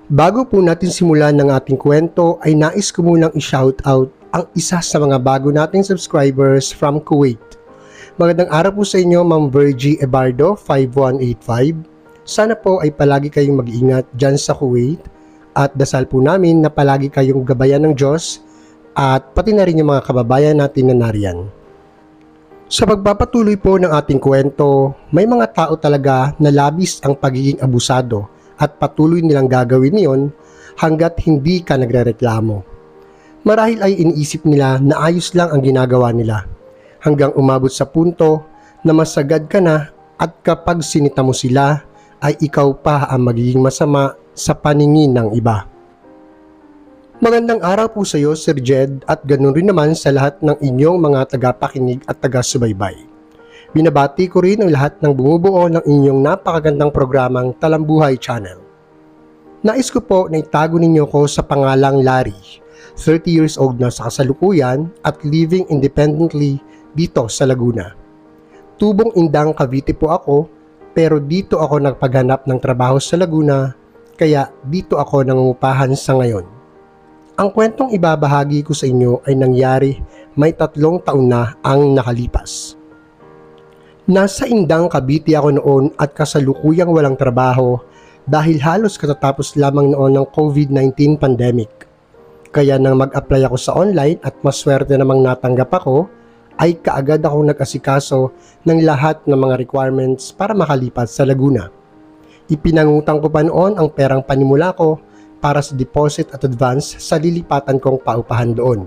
Bago po natin simulan ng ating kwento ay nais ko munang i-shoutout ang isa sa mga bago nating subscribers from Kuwait. Magandang araw po sa inyo, Ma'am Virgie Ebardo 5185. Sana po ay palagi kayong mag-iingat dyan sa Kuwait at dasal po namin na palagi kayong gabayan ng Diyos at pati na rin yung mga kababayan natin na nariyan. Sa pagpapatuloy po ng ating kwento, may mga tao talaga na labis ang pagiging abusado at patuloy nilang gagawin niyon hanggat hindi ka nagrereklamo. Marahil ay iniisip nila na ayos lang ang ginagawa nila hanggang umabot sa punto na masagad ka na at kapag sinita mo sila ay ikaw pa ang magiging masama sa paningin ng iba. Magandang araw po sa iyo, Sir Jed, at ganoon rin naman sa lahat ng inyong mga tagapakinig at taga-subaybay. Binabati ko rin ang lahat ng bumubuo ng inyong napakagandang programang Talambuhay Channel. Nais ko po na itago ninyo ko sa pangalang Larry, 30 years old na sa kasalukuyan at living independently dito sa Laguna. Tubong Indang Cavite po ako, pero dito ako nagpaghanap ng trabaho sa Laguna, kaya dito ako nangungupahan sa ngayon. Ang kwentong ibabahagi ko sa inyo ay nangyari may 3 taon na ang nakalipas. Nasa Indang Cavite ako noon at kasalukuyang walang trabaho dahil halos katatapos lamang noon ng COVID-19 pandemic. Kaya nang mag-apply ako sa online at maswerte namang natanggap ako, ay kaagad akong nag-asikaso ng lahat ng mga requirements para makalipat sa Laguna. Ipinangutang ko pa noon ang perang panimula ko para sa deposit at advance sa lilipatan kong paupahan doon.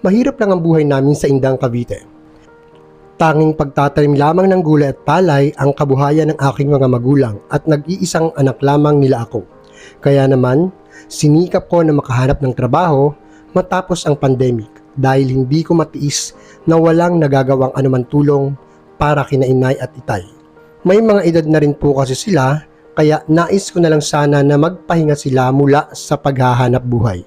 Mahirap lang ang buhay namin sa Indang Cavite. Tanging pagtatanim lamang ng gulay at palay ang kabuhayan ng aking mga magulang at nag-iisang anak lamang nila ako. Kaya naman, sinikap ko na makahanap ng trabaho matapos ang pandemic dahil hindi ko matiis na walang nagagawang anuman tulong para kina inay at itay. May mga edad na rin po kasi sila, kaya nais ko na lang sana na magpahinga sila mula sa paghahanap buhay.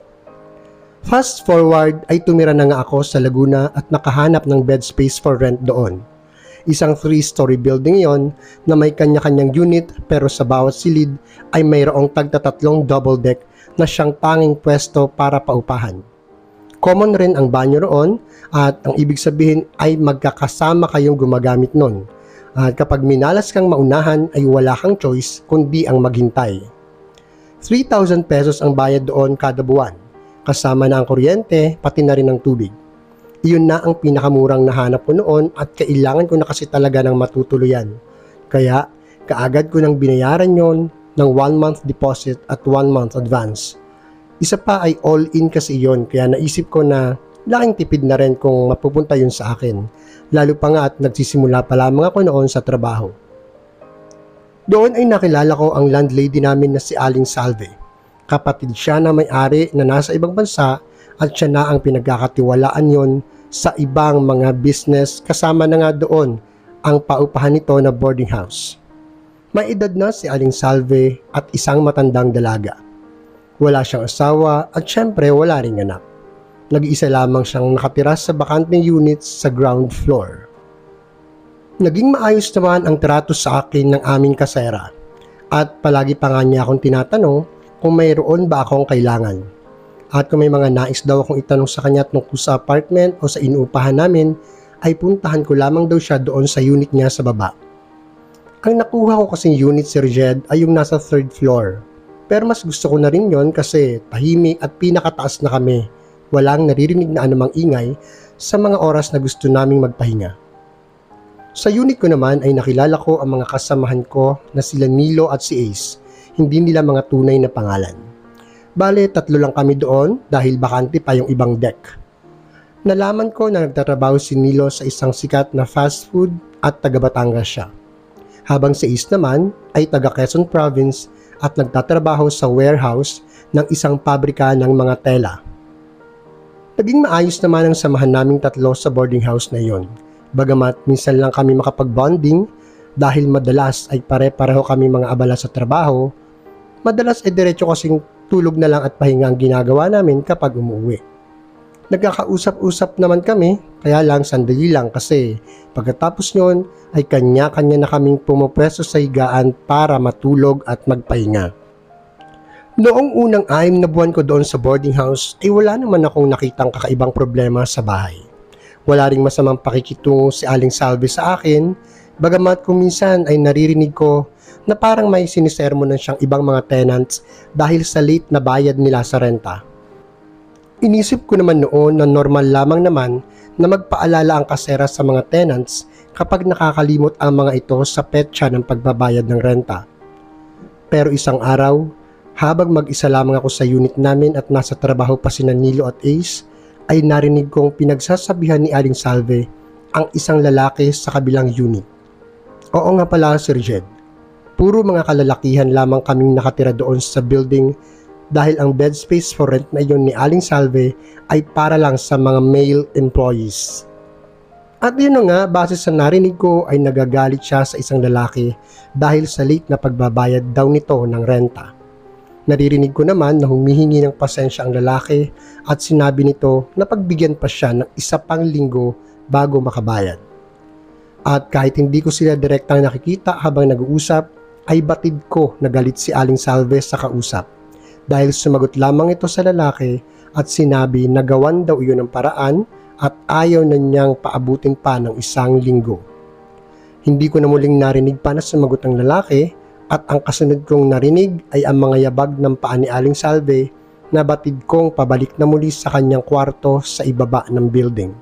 Fast forward ay tumira na nga ako sa Laguna at nakahanap ng bed space for rent doon. Isang 3-story building yon na may kanya-kanyang unit pero sa bawat silid ay mayroong tagtatatlong double deck na siyang tanging pwesto para paupahan. Common rin ang banyo roon at ang ibig sabihin ay magkakasama kayong gumagamit nun. At kapag minalas kang maunahan ay wala kang choice kundi ang maghintay. 3,000 pesos ang bayad doon kada buwan. Kasama na ang kuryente, pati na rin ang tubig. Iyon na ang pinakamurang nahanap ko noon at kailangan ko na kasi talaga ng matutuluyan. Kaya, kaagad ko nang binayaran yon ng 1-month deposit at 1-month advance. Isa pa ay all-in kasi yon, kaya naisip ko na laking tipid na rin kung mapupunta yun sa akin. Lalo pa nga at nagsisimula pa lamang ako noon sa trabaho. Doon ay nakilala ko ang landlady namin na si Aling Salve. Kapatid siya na may-ari na nasa ibang bansa at siya na ang pinagkakatiwalaan yon sa ibang mga business kasama na nga doon ang paupahan nito na boarding house. May edad na si Aling Salve at isang matandang dalaga. Wala siyang asawa at syempre wala ring anak. Nag-iisa lamang siyang nakatira sa bakanteng units sa ground floor. Naging maayos naman ang trato sa akin ng aming kasera at palagi pa nga niya akong tinatanong kung mayroon ba akong kailangan. At kung may mga nais daw akong itanong sa kanya tungkol sa apartment o sa inuupahan namin, ay puntahan ko lamang daw siya doon sa unit niya sa baba. Ang nakuha ko kasing unit, Sir Jed, ay yung nasa 3rd floor. Pero mas gusto ko na rin yon kasi tahimik at pinakataas na kami. Walang naririnig na anumang ingay sa mga oras na gusto naming magpahinga. Sa unit ko naman ay nakilala ko ang mga kasamahan ko na sila Nilo at si Ace. Hindi nila mga tunay na pangalan. Bale, 3 lang kami doon dahil bakante pa yung ibang deck. Nalaman ko na nagtatrabaho si Nilo sa isang sikat na fast food at taga Batangas siya. Habang si Ace naman ay taga Quezon Province at nagtatrabaho sa warehouse ng isang pabrika ng mga tela. Naging maayos naman ang samahan naming 3 sa boarding house na iyon. Bagamat minsan lang kami makapag-bonding dahil madalas ay pare-pareho kami mga abala sa trabaho, madalas ay diretso kasing tulog na lang at pahinga ang ginagawa namin kapag umuwi. Nagkakausap-usap naman kami, kaya lang sandali lang kasi pagkatapos nyon ay kanya-kanya na kaming pumupwesto sa higaan para matulog at magpahinga. Noong unang 6 na buwan ko doon sa boarding house ay wala naman akong nakitang kakaibang problema sa bahay. Wala ring masamang pakikitungo si Aling Salve sa akin, bagamat kung minsan ay naririnig ko na parang may sinisermonan siyang ibang mga tenants dahil sa late na bayad nila sa renta. Inisip ko naman noon na normal lamang naman na magpaalala ang kasera sa mga tenants kapag nakakalimot ang mga ito sa petsa ng pagbabayad ng renta. Pero isang araw, habang mag-isa lamang ako sa unit namin at nasa trabaho pa sina Nilo at Ace, ay narinig kong pinagsasabihan ni Aling Salve ang isang lalaki sa kabilang unit. Oo nga pala, Sir Jed. Puro mga kalalakihan lamang kaming nakatira doon sa building dahil ang bed space for rent na iyon ni Aling Salve ay para lang sa mga male employees. At yun na nga, base sa narinig ko ay nagagalit siya sa isang lalaki dahil sa late na pagbabayad daw nito ng renta. Naririnig ko naman na humihingi ng pasensya ang lalaki at sinabi nito na pagbigyan pa siya ng isa pang linggo bago makabayad. At kahit hindi ko sila direktang nakikita habang nag-uusap, ay batid ko na galit si Aling Salve sa kausap dahil sumagot lamang ito sa lalaki at sinabi na gawan daw iyon ng paraan at ayaw na niyang paabutin pa ng 1 linggo. Hindi ko na muling narinig pa na sumagot ang lalaki at ang kasunod kong narinig ay ang mga yabag ng paa ni Aling Salve na batid kong pabalik na muli sa kanyang kwarto sa ibaba ng building.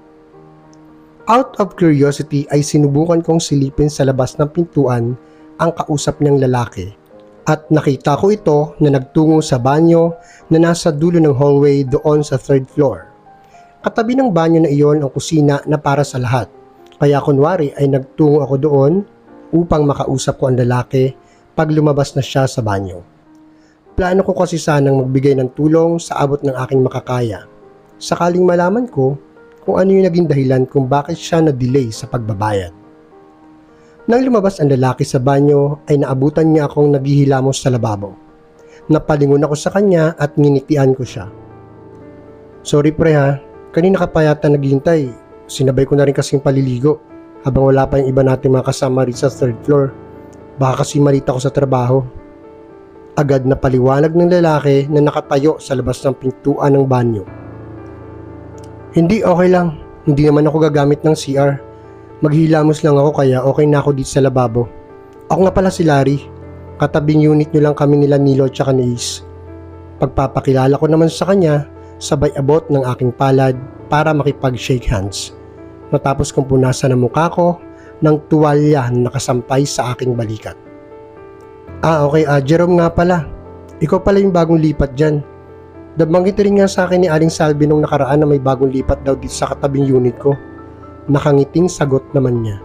Out of curiosity ay sinubukan kong silipin sa labas ng pintuan ang kausap niyang lalaki at nakita ko ito na nagtungo sa banyo na nasa dulo ng hallway doon sa 3rd floor. Katabi ng banyo na iyon ang kusina na para sa lahat, kaya kunwari ay nagtungo ako doon upang makausap ko ang lalaki pag lumabas na siya sa banyo. Plano ko kasi sanang magbigay ng tulong sa abot ng aking makakaya, sakaling malaman ko kung ano yung naging dahilan kung bakit siya na-delay sa pagbabayad. Nang lumabas ang lalaki sa banyo ay naabutan niya akong naghihilamos sa lababo. Napalingon ako sa kanya at nginitian ko siya. Sorry pre ha, kanina ka pa yata naghihintay. Sinabay ko na rin kasing paliligo habang wala pa yung iba nating mga kasama rin sa 3rd floor. Baka kasi malita ko sa trabaho. Agad na paliwanag ng lalaki na nakatayo sa labas ng pintuan ng banyo. Hindi, okay lang. Hindi naman ako gagamit ng CR. Maghilamos lang ako kaya okay na ako dito sa lababo. Ako nga pala si Larry. Katabing unit nyo lang kami nila Nilo at saka ni Ace. Pagpapakilala ko naman sa kanya, sabay abot ng aking palad para makipag-shake hands. Matapos kong punasan ang mukha ko ng tuwalya na nakasampay sa aking balikat. Okay, Jerome nga pala. Ikaw pala yung bagong lipat dyan. Nabanggit rin nga sa akin ni Aling Salve nung nakaraan na may bagong lipat daw dito sa katabing unit ko. Nakangiting sagot naman niya.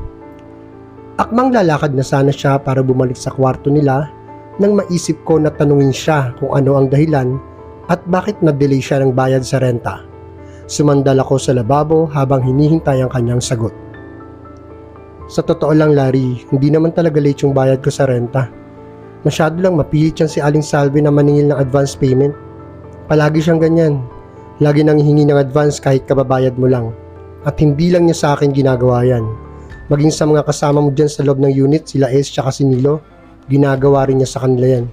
Akmang lalakad na sana siya para bumalik sa kwarto nila nang maisip ko na tanungin siya kung ano ang dahilan at bakit na-delay siya ng bayad sa renta. Sumandal ako sa lababo habang hinihintay ang kanyang sagot. Sa totoo lang Larry, hindi naman talaga late yung bayad ko sa renta. Masyado lang mapilit yan si Aling Salve na maningil ng advance payment. Palagi siyang ganyan. Lagi nang hihingi ng advance kahit kababayad mo lang. At hindi lang niya sa akin ginagawa yan. Maging sa mga kasama mo dyan sa loob ng unit, sila Ace tsaka si Nilo, ginagawa rin niya sa kanila yan.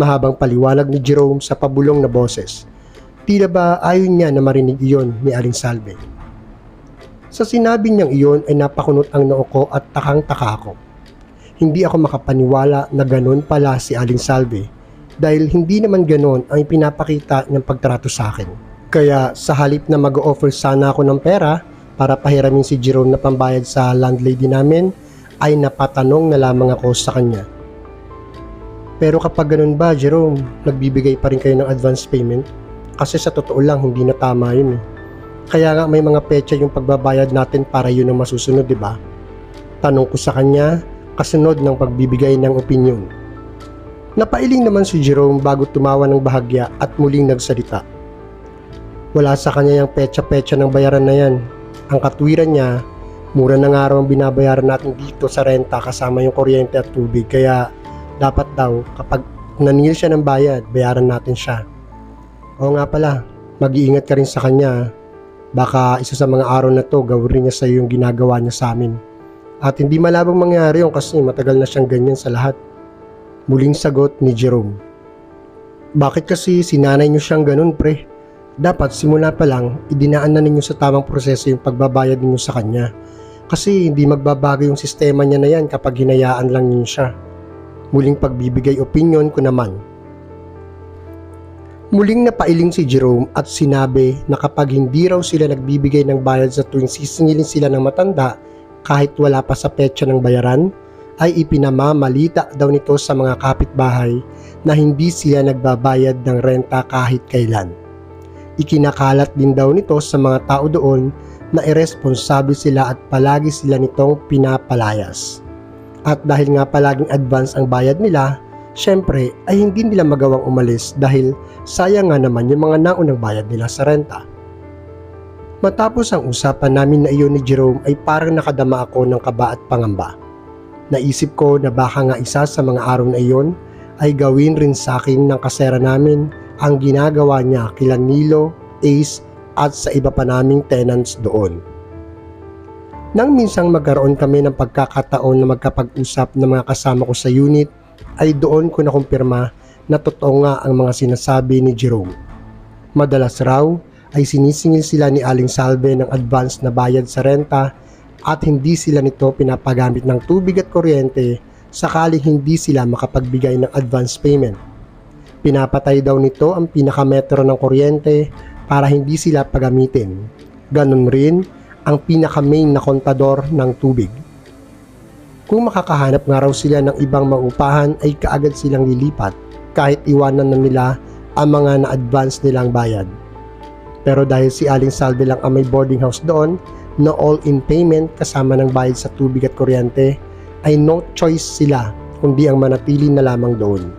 Mahabang paliwanag ni Jerome sa pabulong na boses. Tila ba ayon niya na marinig iyon ni Aling Salve. Sa sinabi niyang iyon ay napakunot ang noo ko at takang-taka ako. Hindi ako makapaniwala na ganon pala si Aling Salve dahil hindi naman ganon ang ipinapakita niyang pagtrato sa akin. Kaya sa halip na mag-offer sana ako ng pera para pahiramin si Jerome na pambayad sa landlady namin, ay napatanong na lamang ako sa kanya. Pero kapag ganun ba, Jerome, nagbibigay pa rin kayo ng advance payment? Kasi sa totoo lang, hindi na tama yun eh. Kaya nga may mga petsa yung pagbabayad natin para yun ang masusunod, di ba? Tanong ko sa kanya, kasunod ng pagbibigay ng opinyon. Napailing naman si Jerome bago tumawa ng bahagya at muling nagsalita. Wala sa kanya yung petsa-petsa ng bayaran na yan. Ang katwiran niya, mura na nga raw ang binabayaran natin dito sa renta kasama yung kuryente at tubig. Kaya dapat daw kapag naningil siya ng bayad, bayaran natin siya. Oo nga pala, mag-iingat ka rin sa kanya. Baka isa sa mga araw na to gawin niya sa iyo yung ginagawa niya sa amin. At hindi malabong mangyari yun kasi matagal na siyang ganyan sa lahat. Muling sagot ni Jerome. Bakit kasi sinanay nyo siyang ganun, pre? Dapat simula pa lang, idinaan na ninyo sa tamang proseso yung pagbabayad ninyo sa kanya. Kasi hindi magbabago yung sistema niya na yan kapag hinayaan lang ninyo siya. Muling pagbibigay opinyon ko naman. Muling napailing si Jerome at sinabi na kapag hindi raw sila nagbibigay ng bayad sa tuwing sisingilin sila ng matanda kahit wala pa sa petsa ng bayaran, ay ipinamamalita daw nito sa mga kapitbahay na hindi sila nagbabayad ng renta kahit kailan. Ikinakalat din daw nito sa mga tao doon na irresponsable sila at palagi sila nitong pinapalayas. At dahil nga palaging advance ang bayad nila, syempre ay hindi nila magawang umalis dahil sayang nga naman yung mga naunang bayad nila sa renta. Matapos ang usapan namin na iyon ni Jerome ay parang nakadama ako ng kaba at pangamba. Naisip ko na baka nga isa sa mga araw na iyon ay gawin rin sa akin ng kasera namin ang ginagawa niya kila Nilo, Ace at sa iba pa naming tenants doon. Nang minsang magkaroon kami ng pagkakataon na magkapag-usap ng mga kasama ko sa unit, ay doon ko nakumpirma na totoo nga ang mga sinasabi ni Jerome. Madalas raw ay sinisingil sila ni Aling Salve ng advance na bayad sa renta at hindi sila nito pinapagamit ng tubig at kuryente sakaling hindi sila makapagbigay ng advance payment. Pinapatay daw nito ang pinakametro ng kuryente para hindi sila pagamitin. Ganon rin ang pinaka-main na kontador ng tubig. Kung makakahanap nga raw sila ng ibang maupahan ay kaagad silang lilipat kahit iwanan na nila ang mga na-advance nilang bayad. Pero dahil si Aling Salve lang ang may boarding house doon na all-in payment kasama ng bayad sa tubig at kuryente, ay no choice sila kundi ang manatili na lamang doon.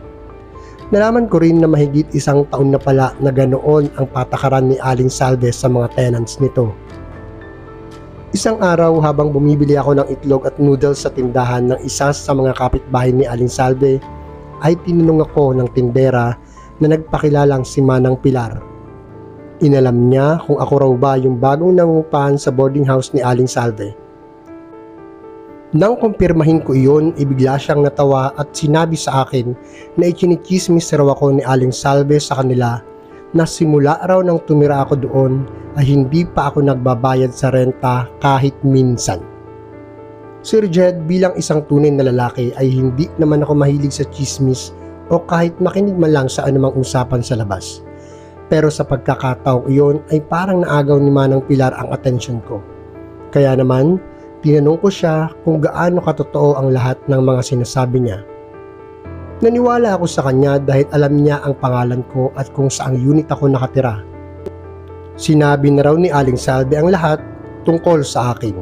Nalaman ko rin na mahigit 1 taon na pala na ganoon ang patakaran ni Aling Salve sa mga tenants nito. Isang araw habang bumibili ako ng itlog at noodles sa tindahan ng isa sa mga kapitbahay ni Aling Salve, ay tinanong ako ng tindera na nagpakilalang si Manang Pilar. Inalam niya kung ako raw ba yung bagong nangungupahan sa boarding house ni Aling Salve. Nang kumpirmahin ko iyon, ibigla siyang natawa at sinabi sa akin na ikinikismis raw ako ni Aling Salve sa kanila na simula raw nang tumira ako doon ay hindi pa ako nagbabayad sa renta kahit minsan. Sir Jed, bilang isang tunay na lalaki ay hindi naman ako mahilig sa chismis o kahit makinig man lang sa anumang usapan sa labas. Pero sa pagkakataong iyon ay parang naagaw ni Manang Pilar ang atensyon ko. Kaya naman, tinanong ko siya kung gaano katotoo ang lahat ng mga sinasabi niya. Naniwala ako sa kanya dahil alam niya ang pangalan ko at kung saang unit ako nakatira. Sinabi na raw ni Aling Salve ang lahat tungkol sa akin.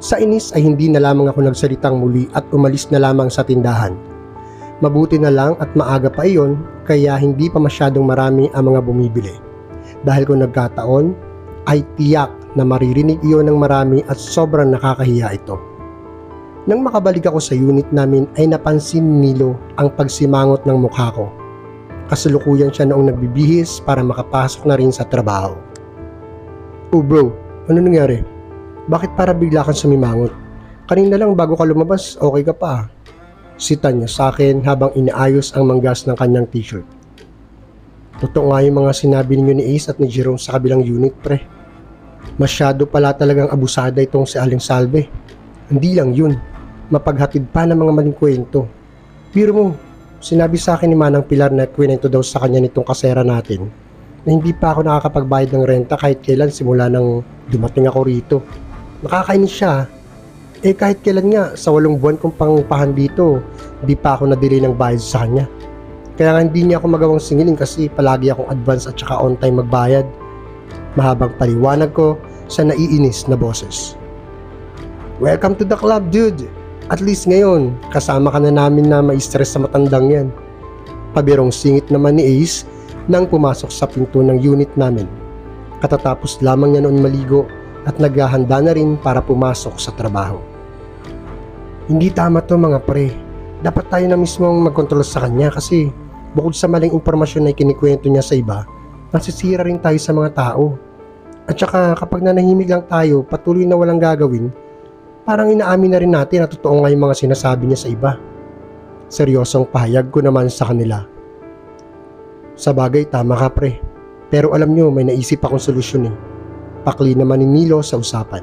Sa inis ay hindi na lamang ako nagsalitang muli at umalis na lamang sa tindahan. Mabuti na lang at maaga pa iyon kaya hindi pa masyadong marami ang mga bumibili. Dahil kung nagkataon ay tiyak na maririnig iyon ng marami at sobrang nakakahiya ito. Nang makabalik ako sa unit namin ay napansin ni Nilo ang pagsimangot ng mukha ko. Kasalukuyan siya noong nagbibihis para makapasok na rin sa trabaho. Oh bro, ano nangyari? Bakit para bigla kang sumimangot? Kanina lang bago ka lumabas, okay ka pa. Sita niya sa akin habang inaayos ang manggas ng kanyang t-shirt. Totoo nga yung mga sinabi ninyo ni Ace at ni Jerome sa kabilang unit, pre. Masyado pala talagang abusada itong si Aling Salve. Hindi lang yun, mapaghatid pa ng mga maling kwento. Biro mo, sinabi sa akin ni Manang Pilar na kwento daw sa kanya nitong kasera natin na hindi pa ako nakakapagbayad ng renta kahit kailan simula nang dumating ako rito. Nakakainis siya. Kahit kailan nga, sa 8 buwan kong pangupahan dito, hindi pa ako nadili ng bayad sa kanya. Kaya nga hindi niya ako magawang singilin kasi palagi akong advance at saka on time magbayad. Mahabang paliwanag ko sa naiinis na boses. Welcome to the club, dude! At least ngayon, kasama ka na namin na ma-stress sa matandang yan. Pabirong singit naman ni Ace nang pumasok sa pinto ng unit namin. Katatapos lamang niya noon maligo at naghahanda na rin para pumasok sa trabaho. Hindi tama to mga pre. Dapat tayo na mismong magkontrol sa kanya kasi bukod sa maling impormasyon na kinikwento niya sa iba, nasisira rin tayo sa mga tao. At saka kapag nanahimik lang tayo, patuloy na walang gagawin, parang inaamin na rin natin na totoo nga yung mga sinasabi niya sa iba. Seryosong pahayag ko naman sa kanila. Sa bagay, tama ka pre. Pero alam nyo, may naisip akong solusyon eh. Pakli naman ni Nilo sa usapan.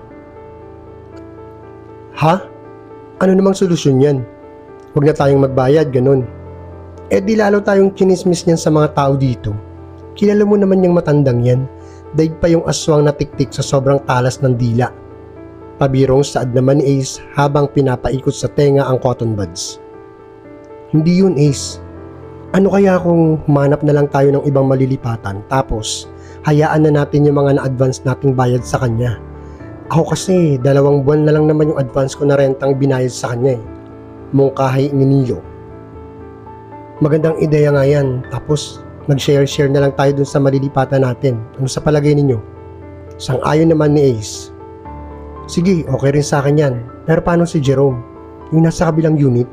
Ha? Ano namang solusyon yan? Huwag na tayong magbayad, ganun. Eh di lalo tayong kinismis niyan sa mga tao dito. Kilala mo naman yung matandang yan. Daig pa yung aswang na tiktik sa sobrang talas ng dila. Pabirong saad naman ni Ace habang pinapaikot sa tenga ang cotton buds. Hindi yun Ace. Ano kaya kung humanap na lang tayo ng ibang malilipatan tapos hayaan na natin yung mga na-advance nating bayad sa kanya. Ako kasi 2 buwan na lang naman yung advance ko na rentang binayad sa kanya eh. Mungkahi ni Nilo. Magandang ideya nga yan. Tapos nag-share na lang tayo dun sa malilipatan natin. Ano sa palagay ninyo? Sang-ayon naman ni Ace. Sige, okay rin sa akin yan. Pero paano si Jerome? Yung nasa kabilang unit?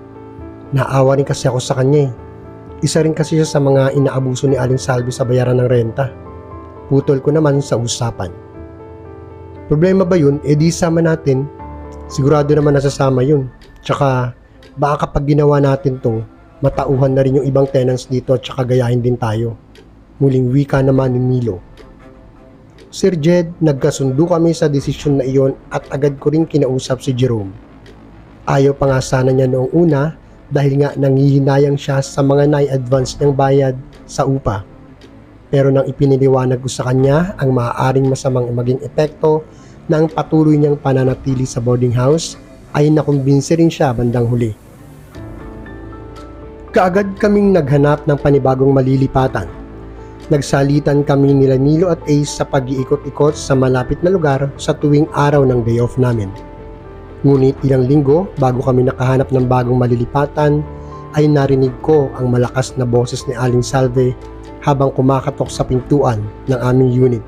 Naawa rin kasi ako sa kanya eh. Isa rin kasi siya sa mga inaabuso ni Aling Salve sa bayaran ng renta. Putol ko naman sa usapan. Problema ba yun? E di sama natin. Sigurado naman nasasama yun. Tsaka baka kapag ginawa natin to, matauhan na rin yung ibang tenants dito at tsaka gayahin din tayo. Muling wika naman ni Nilo. Sir Jed, nagkasundo kami sa desisyon na iyon at agad ko rin kinausap si Jerome. Ayaw pa nga sana niya noong una dahil nga nangihinayang siya sa mga nai-advance niyang bayad sa upa. Pero nang ipiniliwanag ko sa kanya ang maaaring masamang maging epekto ng patuloy niyang pananatili sa boarding house, ay nakumbinsi rin siya bandang huli. Kaagad kaming naghanap ng panibagong malilipatan. Nagsalitan kami nila Nilo at Ace sa pag-iikot-ikot sa malapit na lugar sa tuwing araw ng day off namin. Ngunit ilang linggo bago kami nakahanap ng bagong malilipatan ay narinig ko ang malakas na boses ni Aling Salve habang kumakatok sa pintuan ng aming unit.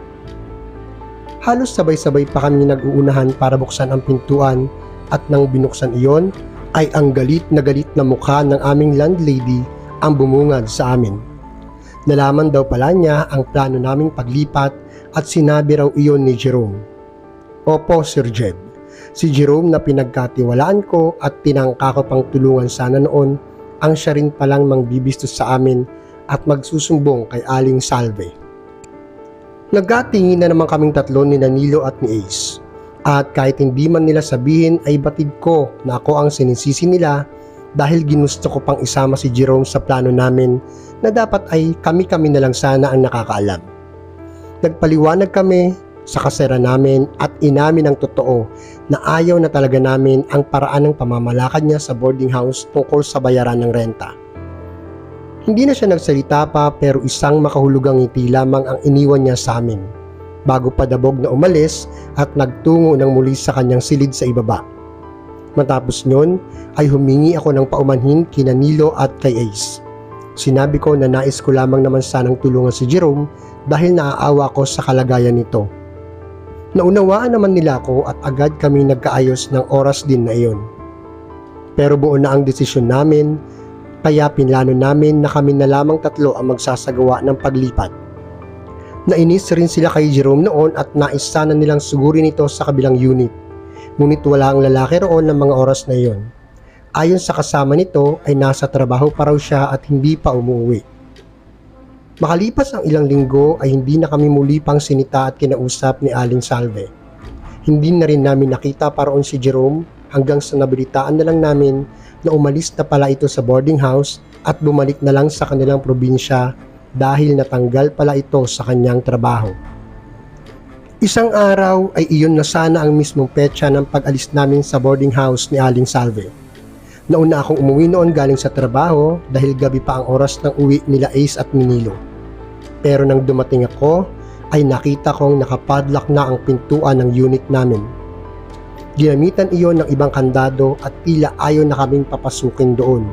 Halos sabay-sabay pa kami nag-uunahan para buksan ang pintuan at nang binuksan iyon ay ang galit na mukha ng aming landlady ang bumungad sa amin. Nalaman daw pala niya ang plano naming paglipat at sinabi raw iyon ni Jerome. Opo, Sir Jed. Si Jerome na pinagkatiwalaan ko at tinangka ko pang tulungan sana noon ang siya rin palang mangbibistos sa amin at magsusumbong kay Aling Salve. Nagkatingin na naman kaming tatlo ni Nilo at ni Ace. At kahit hindi man nila sabihin ay batid ko na ako ang sinisisi nila dahil ginusto ko pang isama si Jerome sa plano namin na dapat ay kami-kami na lang sana ang nakakaalam. Nagpaliwanag kami sa kasera namin at inamin ang totoo na ayaw na talaga namin ang paraan ng pamamalakad niya sa boarding house tungkol sa bayaran ng renta. Hindi na siya nagsalita pa pero isang makahulugang ngiti lamang ang iniwan niya sa amin bago padabog na umalis at nagtungo ng muli sa kanyang silid sa ibaba. Matapos nyon ay humingi ako ng paumanhin kina Nilo at kay Ace. Sinabi ko na nais ko lamang naman sanang tulungan si Jerome dahil naaawa ko sa kalagayan nito. Naunawaan naman nila ako at agad kami nagkaayos ng oras din na iyon. Pero buo na ang desisyon namin, kaya pinlano namin na kami na lamang tatlo ang magsasagawa ng paglipat. Nainis rin sila kay Jerome noon at nais sana nilang sugurin ito sa kabilang unit. Ngunit wala ang lalaki roon ng mga oras na iyon. Ayon sa kasama nito ay nasa trabaho pa raw siya at hindi pa umuwi. Makalipas ang ilang linggo ay hindi na kami muli pang sinita at kinausap ni Aling Salve. Hindi na rin namin nakita paroon si Jerome hanggang sa nabalitaan na lang namin na umalis na pala ito sa boarding house at bumalik na lang sa kanilang probinsya dahil natanggal pala ito sa kanyang trabaho. Isang araw ay iyon na sana ang mismong petsa ng pag-alis namin sa boarding house ni Aling Salve. Nauna akong umuwi noon galing sa trabaho dahil gabi pa ang oras ng uwi nila Ace at Nilo. Pero nang dumating ako, ay nakita kong nakapadlock na ang pintuan ng unit namin. Ginamitan iyon ng ibang kandado at tila ayaw na kaming papasukin doon.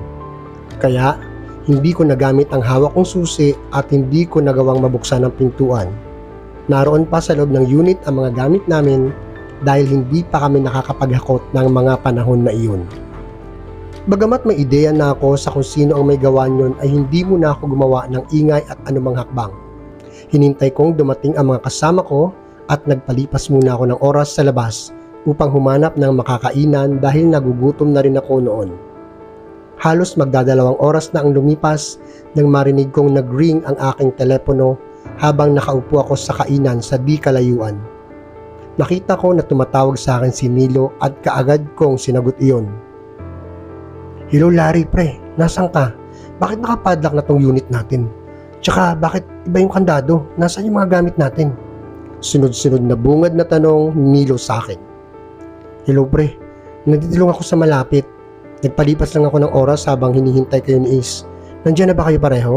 Kaya, hindi ko nagamit ang hawak kong susi at hindi ko nagawang mabuksan ang pintuan. Naroon pa sa loob ng unit ang mga gamit namin dahil hindi pa kami nakakapaghakot ng mga panahon na iyon. Bagamat may ideya na ako sa kung sino ang may gawa niyon ay hindi muna ako gumawa ng ingay at anumang hakbang. Hinintay kong dumating ang mga kasama ko at nagpalipas muna ako ng oras sa labas upang humanap ng makakainan dahil nagugutom na rin ako noon. Halos magdadalawang oras na ang lumipas nang marinig kong nag-ring ang aking telepono habang nakaupo ako sa kainan sa di kalayuan. Nakita ko na tumatawag sa akin si Nilo at kaagad kong sinagot iyon. "Hello Larry pre, nasan ka? Bakit nakapadlock na tong unit natin? Tsaka bakit iba yung kandado? Nasaan yung mga gamit natin?" Sunod-sunod na bungad na tanong ni Nilo sa akin. "Hello pre, nagtitilong ako sa malapit. Nagpalipas lang ako ng oras habang hinihintay kayo ni Ace. Nandiyan na ba kayo pareho?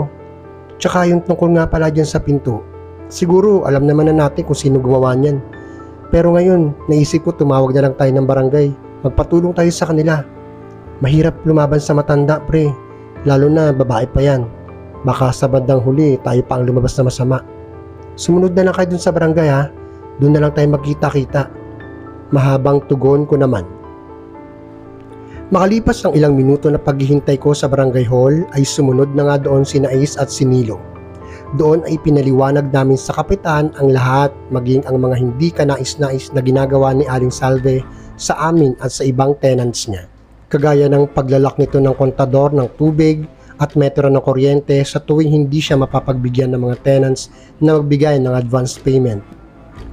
Tsaka yung tungkol nga pala dyan sa pinto. Siguro alam naman na natin kung sino gumawa niyan. Pero ngayon, naisip ko tumawag na lang tayo ng barangay. Magpatulong tayo sa kanila. Mahirap lumaban sa matanda pre, lalo na babae pa yan. Baka sa bandang huli tayo pa ang lumabas na masama. Sumunod na lang kayo dun sa barangay ha. Doon na lang tayo magkita-kita." Mahabang tugon ko naman. Makalipas ang ilang minuto na paghihintay ko sa barangay hall ay sumunod na nga doon sina Ace at si Nilo. Doon ay pinaliwanag namin sa kapitan ang lahat, maging ang mga hindi kanais-nais na ginagawa ni Aling Salve sa amin at sa ibang tenants niya. Kagaya ng paglalak nito ng kontador ng tubig at metro ng kuryente sa tuwing hindi siya mapapagbigyan ng mga tenants na magbigay ng advance payment.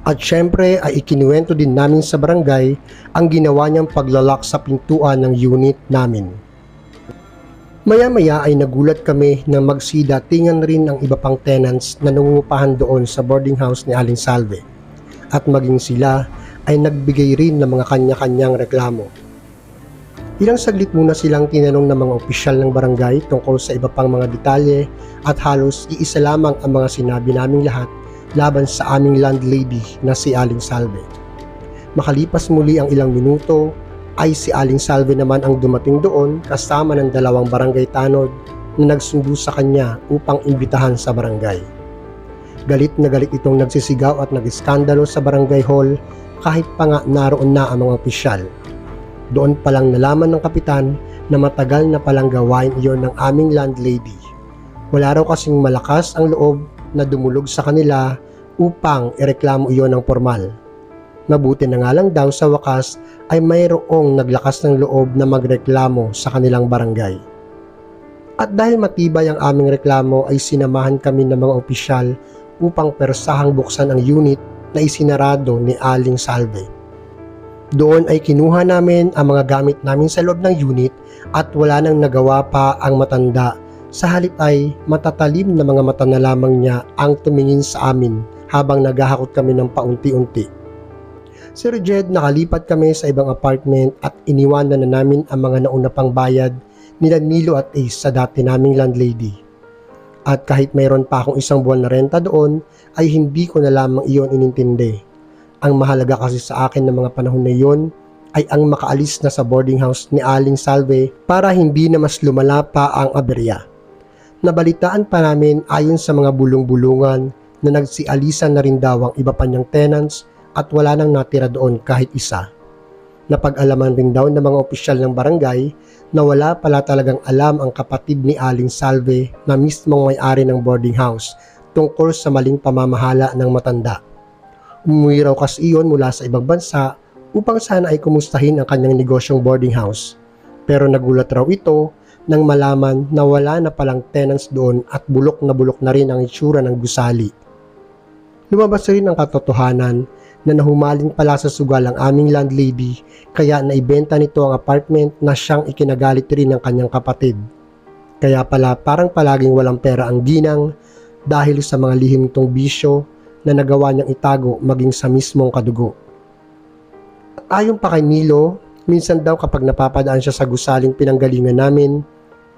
At syempre ay ikinuwento din namin sa barangay ang ginawa niyang paglalak sa pintuan ng unit namin. Maya-maya ay nagulat kami na magsidatingan rin ang iba pang tenants na nangungupahan doon sa boarding house ni Aling Salve. At maging sila ay nagbigay rin ng mga kanya-kanyang reklamo. Ilang saglit muna silang tinanong ng mga opisyal ng barangay tungkol sa iba pang mga detalye at halos iisa lamang ang mga sinabi naming lahat laban sa aming landlady na si Aling Salve. Makalipas muli ang ilang minuto ay si Aling Salve naman ang dumating doon kasama ng dalawang barangay tanod na nagsundo sa kanya upang imbitahan sa barangay. Galit na galit itong nagsisigaw at nag-iskandalo sa barangay hall kahit pa nga naroon na ang mga opisyal. Doon palang nalaman ng kapitan na matagal na palang gawain iyon ng aming landlady. Wala raw kasing malakas ang loob na dumulog sa kanila upang ireklamo iyon ng formal. Mabuti na nga lang daw sa wakas ay mayroong naglakas ng loob na magreklamo sa kanilang barangay. At dahil matibay ang aming reklamo ay sinamahan kami ng mga opisyal upang persahang buksan ang unit na isinarado ni Aling Salve. Doon ay kinuha namin ang mga gamit namin sa loob ng unit at wala nang nagawa pa ang matanda. Sa halip ay matatalim na mga mata na lamang niya ang tumingin sa amin habang naghahakot kami ng paunti-unti. Sir Jed, nakalipat kami sa ibang apartment at iniwanan na namin ang mga nauna pang bayad nila Nilo at Ace sa dati naming landlady. At kahit mayroon pa akong isang buwan na renta doon, ay hindi ko na lamang iyon inintindi. Ang mahalaga kasi sa akin ng mga panahon na iyon ay ang makaalis na sa boarding house ni Aling Salve para hindi na mas lumala pa ang aberya. Nabalitaan pa namin ayon sa mga bulong-bulungan na nagsialisan na rin daw ang iba pa niyang tenants at wala nang natira doon kahit isa. Napag-alaman rin daw ng mga opisyal ng barangay na wala pala talagang alam ang kapatid ni Aling Salve na mismong may-ari ng boarding house tungkol sa maling pamamahala ng matanda. Umuwi raw kasi iyon mula sa ibang bansa upang sana ay kumustahin ang kanyang negosyong boarding house. Pero nagulat raw ito nang malaman na wala na palang tenants doon at bulok na rin ang itsura ng gusali. Lumabas rin ang katotohanan na nahumaling pala sa sugal ang aming landlady kaya naibenta nito ang apartment na siyang ikinagalit rin ng kanyang kapatid. Kaya pala parang palaging walang pera ang ginang dahil sa mga lihim nitong bisyo na nagawa niyang itago maging sa mismong kadugo. At ayon pa kay Nilo, minsan daw kapag napapadaan siya sa gusaling pinanggalingan namin,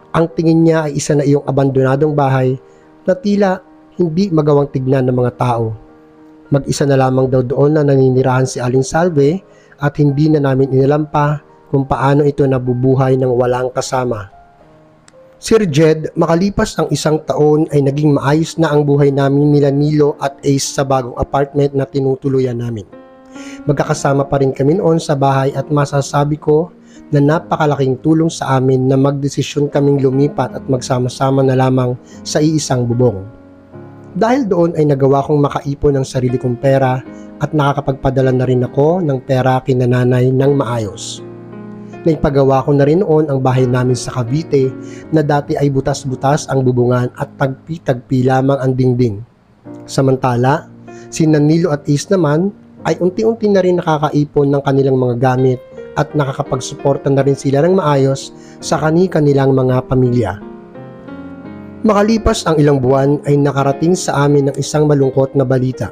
ang tingin niya ay isa na iyong abandonadong bahay na tila hindi magawang tignan ng mga tao. Mag-isa na lamang daw doon na naninirahan si Aling Salve at hindi na namin inalam pa kung paano ito nabubuhay ng walang kasama. Sir Jed, makalipas ang isang taon ay naging maayos na ang buhay namin nila Nilo at Ace sa bagong apartment na tinutuluyan namin. Magkakasama pa rin kami noon sa bahay at masasabi ko na napakalaking tulong sa amin na magdesisyon kaming lumipat at magsama-sama na lamang sa iisang bubong. Dahil doon ay nagawa kong makaipon ng sarili kong pera at nakakapagpadala na rin ako ng pera kina nanay ng maayos. Naipagawa ko na rin noon ang bahay namin sa Cavite na dati ay butas-butas ang bubungan at tagpi-tagpi lamang ang dingding. Samantala, si Nilo at Ace naman ay unti-unti na rin nakakaipon ng kanilang mga gamit at nakakapagsuporta na rin sila ng maayos sa kanilang mga pamilya. Makalipas ang ilang buwan ay nakarating sa amin ng isang malungkot na balita.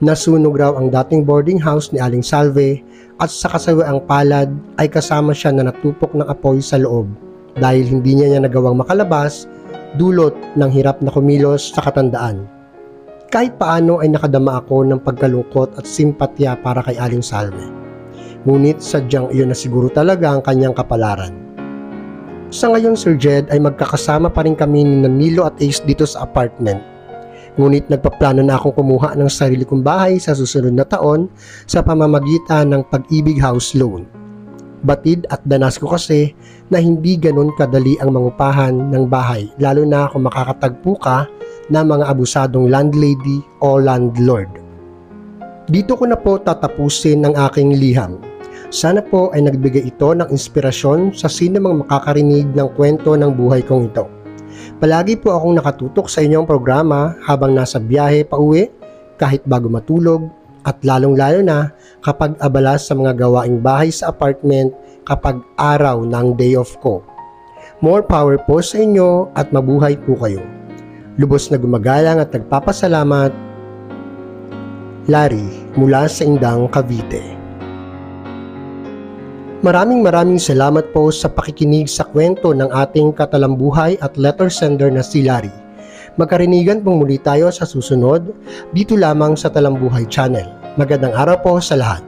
Nasunog raw ang dating boarding house ni Aling Salve at sa kasawiang palad ay kasama siya na natupok ng apoy sa loob dahil hindi niya nagawang makalabas dulot ng hirap na kumilos sa katandaan. Kahit paano ay nakadama ako ng pagkalungkot at simpatya para kay Aling Salve. Ngunit sadyang iyon na siguro talaga ang kanyang kapalaran. Sa ngayon, Sir Jed, ay magkakasama pa rin kami ni Nilo at Ace dito sa apartment. Ngunit nagpaplano na akong kumuha ng sarili kong bahay sa susunod na taon sa pamamagitan ng Pag-ibig House Loan. Batid at danas ko kasi na hindi ganun kadali ang mangupahan ng bahay lalo na kung makakatagpo ka ng mga abusadong landlady o landlord. Dito ko na po tatapusin ang aking liham. Sana po ay nagbigay ito ng inspirasyon sa sino mang makakarinig ng kwento ng buhay kong ito. Palagi po akong nakatutok sa inyong programa habang nasa biyahe pa uwi, kahit bago matulog, at lalong-lalo na kapag abala sa mga gawaing bahay sa apartment kapag araw ng day off ko. More power po sa inyo at mabuhay po kayo. Lubos na gumagalang at nagpapasalamat, Larry mula sa Indang, Cavite. Maraming salamat po sa pakikinig sa kwento ng ating katalambuhay at letter sender na si Larry. Magkarinigan pong muli tayo sa susunod, dito lamang sa Talambuhay Channel. Magandang araw po sa lahat.